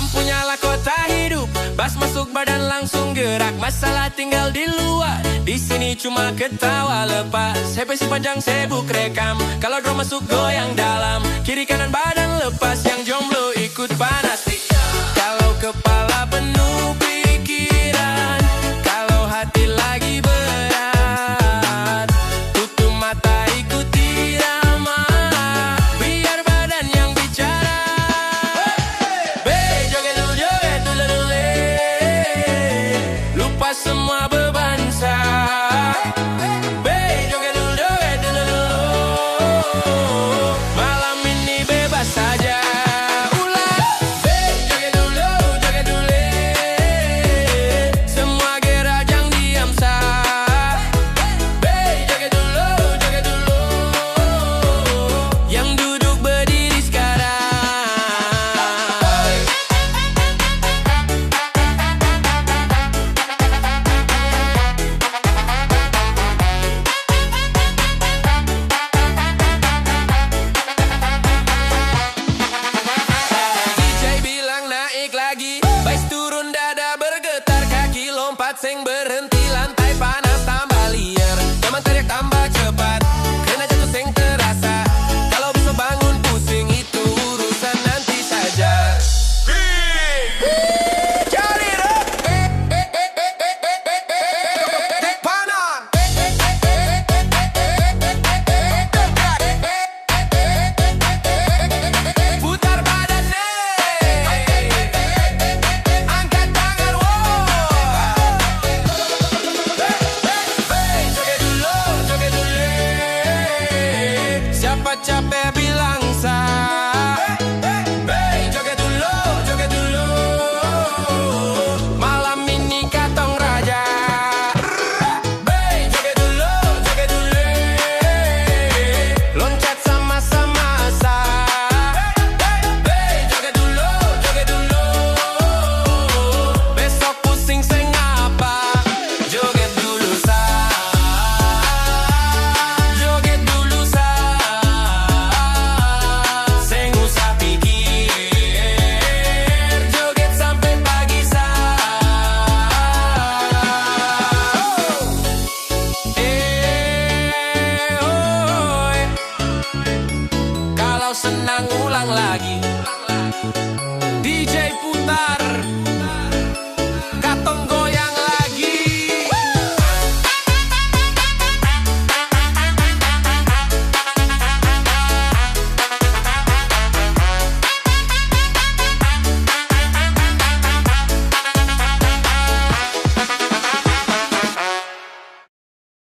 Lampu nyala kota hidup, bas masuk badan langsung gerak. Masalah tinggal di luar, di sini cuma ketawa lepas. Happy panjang sebuk rekam, kalau drum masuk goyang dalam. Kiri kanan badan lepas, yang jomblo ikut panas. Kalau kepala penuh pikiran, kalau hati lagi berat, tutup mata ikuti irama, biar badan yang bicara. Joget dulu, lupa semua beban joget dulu, malam ini bebas saja. Bass turun dada bergetar, kaki lompat sing ber